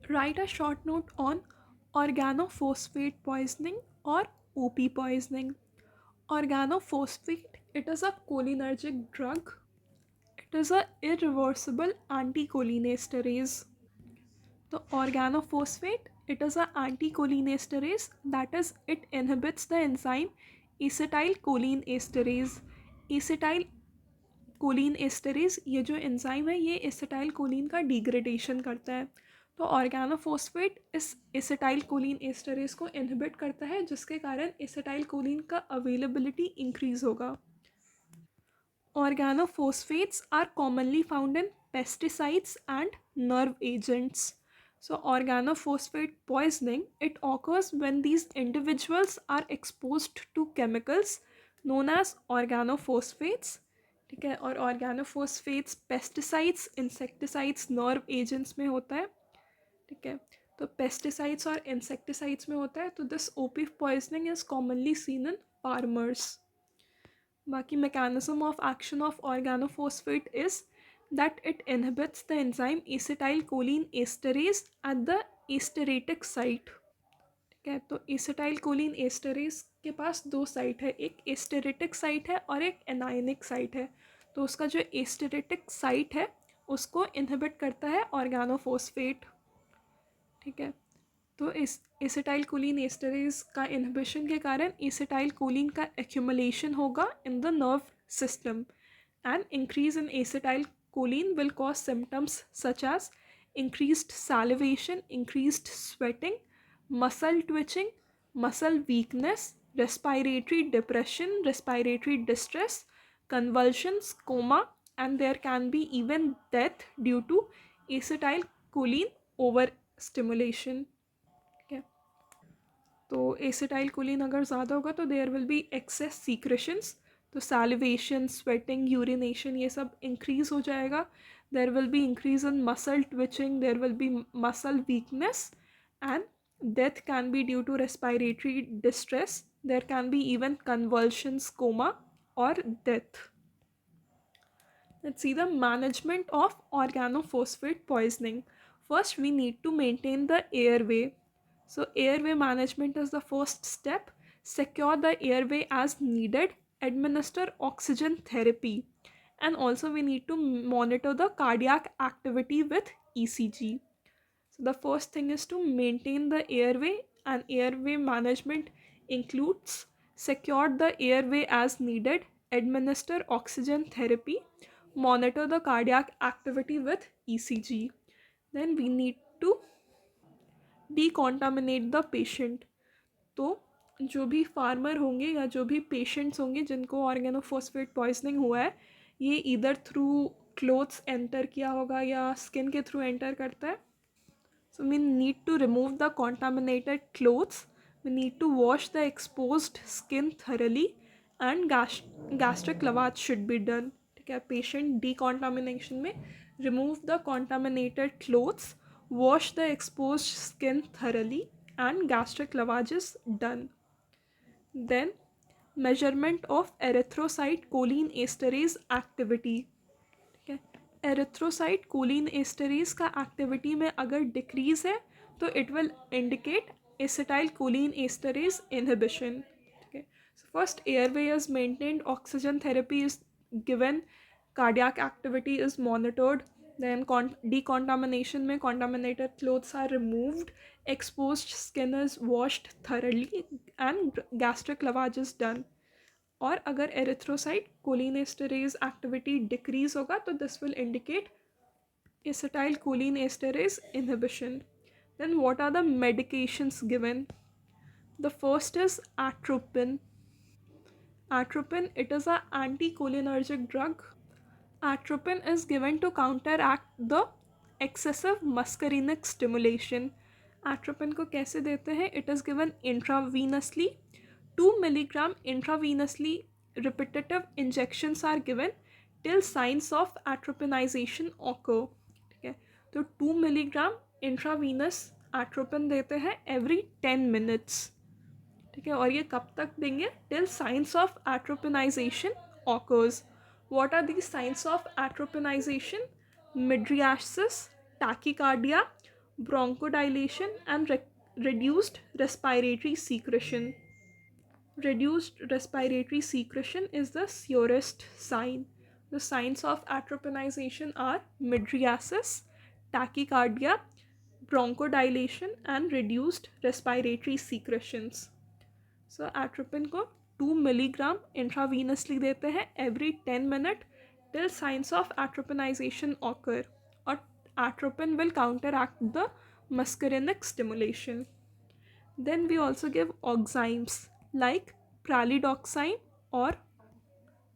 Write a short note on organophosphate poisoning or OP poisoning. Organophosphate, it is a cholinergic drug. It is a irreversible anticholinesterase. The organophosphate, it is a anticholinesterase, that is it inhibits the enzyme acetylcholine esterase. Acetyl esterase, ये जो enzyme है ये acetyl choline का degradation करता है। तो organophosphate इस acetyl choline esterase को इनहिबिट करता है, जिसके कारण एसिटाइल कोलिन का अवेलेबिलिटी इंक्रीज होगा। Organophosphates are commonly found in pesticides and nerve agents. So organophosphate poisoning, it occurs when these individuals are exposed to chemicals known as organophosphates. ठीक है, और organophosphates pesticides, insecticides, nerve agents में होता है। ठीक है, तो पेस्टिसाइड्स और इंसेक्टिसाइड्स में होता है। तो this OP poisoning is commonly seen in farmers. बाकी mechanism of action of organophosphate is that it inhibits the enzyme acetylcholine esterase at the esteratic site. ठीक है, तो acetylcholine esterase के पास दो साइट है, एक एस्टेरेटिक साइट है और एक एनायनिक साइट है। तो उसका जो एस्टेरेटिक साइट है उसको इनहिबिट करता है ऑर्गेनोफॉस्फेट। ठीक है, तो इस एसिटाइलकोलिन एस्टरेज का इनहिबिशन के कारण एसिटाइलकोलिन का एक्यूमुलेशन होगा in the nerve system, and increase in acetylcholine will cause symptoms such as increased salivation, increased sweating, muscle twitching, muscle weakness, respiratory depression, respiratory distress, convulsions, coma, and there can be even death due to acetylcholine overstimulation. ठीक है, तो acetylcholine अगर ज़्यादा होगा तो there will be excess secretions, तो salivation, sweating, urination ये सब इंक्रीज हो जाएगा। There will be increase in muscle twitching, there will be muscle weakness, and death can be due to respiratory distress. There can be even convulsions, coma, or death. Let's see the management of organophosphate poisoning. First, we need to maintain the airway. So, airway management is the first step. Secure the airway as needed. Administer oxygen therapy. And also, we need to monitor the cardiac activity with ECG. So, the first thing is to maintain the airway, and airway management includes secure the airway as needed, administer oxygen therapy, monitor the cardiac activity with ECG. Then we need to decontaminate the patient. तो जो भी farmer होंगे या जो भी patients होंगे जिनको organophosphate poisoning हुआ है, ये इधर थ्रू क्लोथ्स एंटर किया होगा या स्किन के थ्रू एंटर करता है। So we need to remove the contaminated clothes. We need to wash the exposed skin thoroughly, and gastric lavage should be done. ठीक है, patient decontamination में remove the contaminated clothes, wash the exposed skin thoroughly, and gastric lavage is done. Then measurement of erythrocyte choline esterase activity. ठीक है, erythrocyte Colin esterase का activity में अगर decrease है तो it will indicate acetyl choline esterase inhibition. ठीक है, so first airway is maintained, oxygen therapy is given, cardiac activity is monitored, then decontamination में contaminated clothes are removed, exposed skin is washed thoroughly, and gastric lavage is done. और अगर erythrocyte कोलिनेस्टरेज activity decrease होगा तो this will indicate acetyl cholinesterase inhibition. Then what are the medications given? The first is atropine. Atropine, it is an anticholinergic drug. Atropine is given to counteract the excessive muscarinic stimulation. Atropine को कैसे देते हैं? It is given intravenously. 2 milligram intravenously. Repetitive injections are given till signs of atropinization occur. ठीक है, तो 2 milligram intravenous atropine देते हैं every 10 minutes. ठीक है, और ये कब तक देंगे? Till signs of atropinisation occurs. What are the signs of atropinisation? Mydriasis, tachycardia, bronchodilation, and reduced respiratory secretion. Reduced respiratory secretion is the surest sign. The signs of atropenization are mydriasis, tachycardia, bronchodilation, and reduced respiratory secretions. So atropine को 2 milligram intravenously देते हैं every 10 minute till signs of atropinisation occur, और atropine will counteract the muscarinic stimulation. Then we also give oximes like pralidoxime or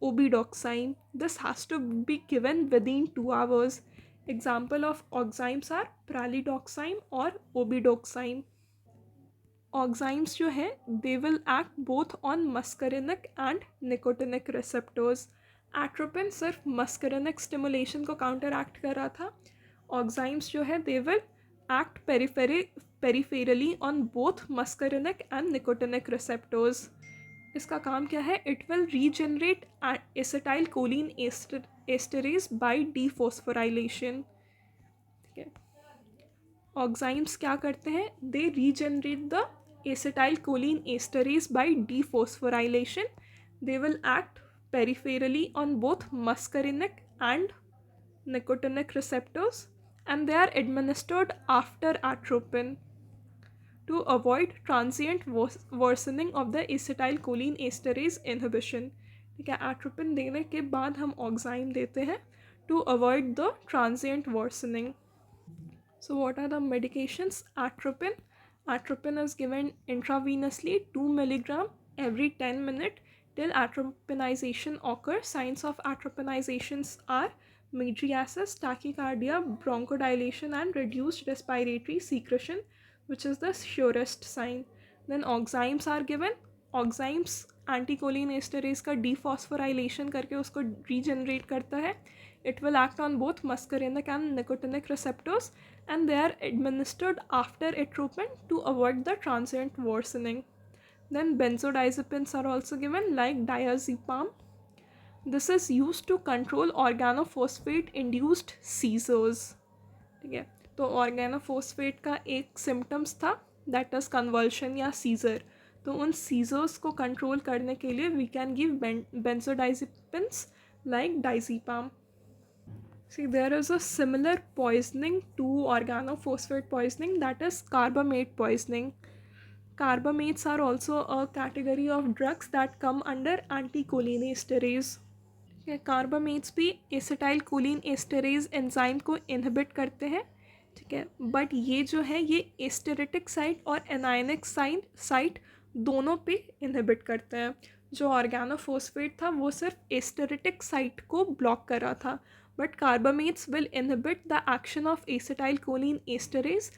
obidoxime. This has to be given within 2 hours. Example of oximes are pralidoxime or obidoxime. Oximes जो है they will act both on muscarinic and nicotinic receptors. Atropine सिर्फ muscarinic stimulation को counteract कर रहा था. Oximes जो है they will act peripherally on both muscarinic and nicotinic receptors. इसका काम क्या है? It will regenerate acetyl choline esterase by dephosphorylation. ठीक है, ऑक्साइम्स क्या करते हैं? They regenerate the acetyl choline esterase by dephosphorylation. They will act peripherally on both muscarinic and nicotinic receptors, and they are administered after atropine to avoid transient worsening of the acetyl choline esterase inhibition. ठीक है, atropine देने के बाद हम oxime देते हैं to avoid the transient worsening. So what are the medications? Atropine. Atropine is given intravenously 2 mg every 10 minutes till atropinization occurs. Signs of atropinizations are mydriasis, tachycardia, bronchodilation, and reduced respiratory secretion, which is the surest sign. Then oximes are given. Oximes एंटीकोलिनेस्टरेज का dephosphorylation करके उसको regenerate करता है. It will act on both muscarinic and nicotinic receptors, and they are administered after atropine to avoid the transient worsening. Then benzodiazepines are also given like diazepam. This is used to control organophosphate induced seizures. ठीक है, तो organophosphate का एक symptoms था that is convulsion या seizure. तो उन seizures को कंट्रोल करने के लिए we can give benzodiazepines like diazepam. See, there is a similar poisoning to organophosphate poisoning, that is carbamate poisoning. Carbamates are also a category of drugs that come under anticholinesterase. Carbamates भी acetyl choline esterase enzyme को inhibit करते हैं. ठीक है, but ये जो है ये एस्टेरेटिक साइट और एनायनिक साइट दोनों पे इनहिबिट करते हैं. जो ऑर्गेनोफॉस्फेट था वो सिर्फ एस्टेरेटिक साइट को ब्लॉक कर रहा था, but carbamates will inhibit the action of acetyl choline esterase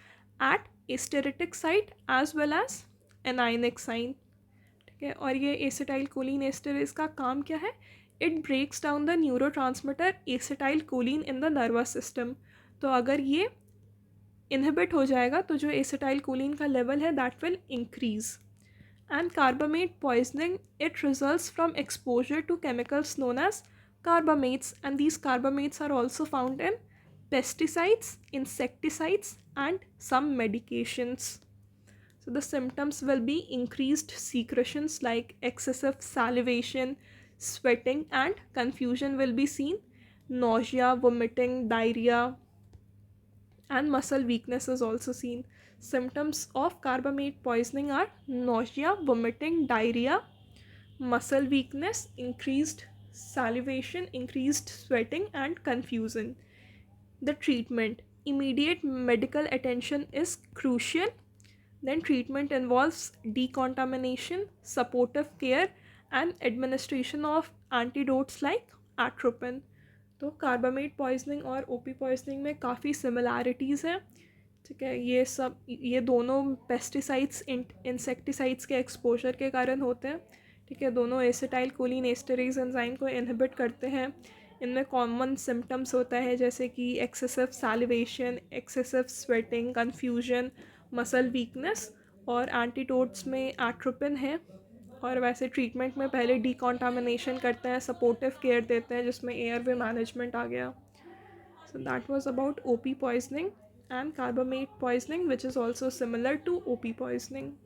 at esteratic site as well as anionic site. ठीक है, और ये एसिटाइल कोलिन एस्टरेज का काम क्या है? It breaks down the neurotransmitter acetylcholine in the nervous system. तो अगर ये इनहिबिट हो जाएगा तो जो एसिटाइल कोलिन का लेवल है that will increase. And carbamate poisoning it results from exposure to chemicals known as carbamates, and these carbamates are also found in pesticides, insecticides, and some medications. So the symptoms will be increased secretions like excessive salivation, sweating, and confusion will be seen. Nausea, vomiting, diarrhea, and muscle weakness is also seen. Symptoms of carbamate poisoning are nausea, vomiting, diarrhea, muscle weakness, increased salivation, increased sweating, and confusion. The treatment: immediate medical attention is crucial. Then treatment involves decontamination, supportive care, and administration of antidotes like atropine. तो carbamate poisoning और OP poisoning में काफ़ी similarities हैं. ठीक है, ये दोनों pesticides insecticides के एक्सपोजर के कारण होते हैं. ठीक है, दोनों एसिटाइल कोलिन एस्टरेज एंजाइम को इनहिबिट करते हैं. इनमें कॉमन सिम्टम्स होता है जैसे कि excessive salivation, excessive sweating, confusion, muscle weakness, और एंटीडोट्स में एट्रोपिन है. और वैसे ट्रीटमेंट में पहले डिकॉन्टामिनेशन करते हैं, सपोर्टिव केयर देते हैं जिसमें एयरवे मैनेजमेंट आ गया. So that was about OP poisoning. and carbamate poisoning, which is also similar to OP poisoning.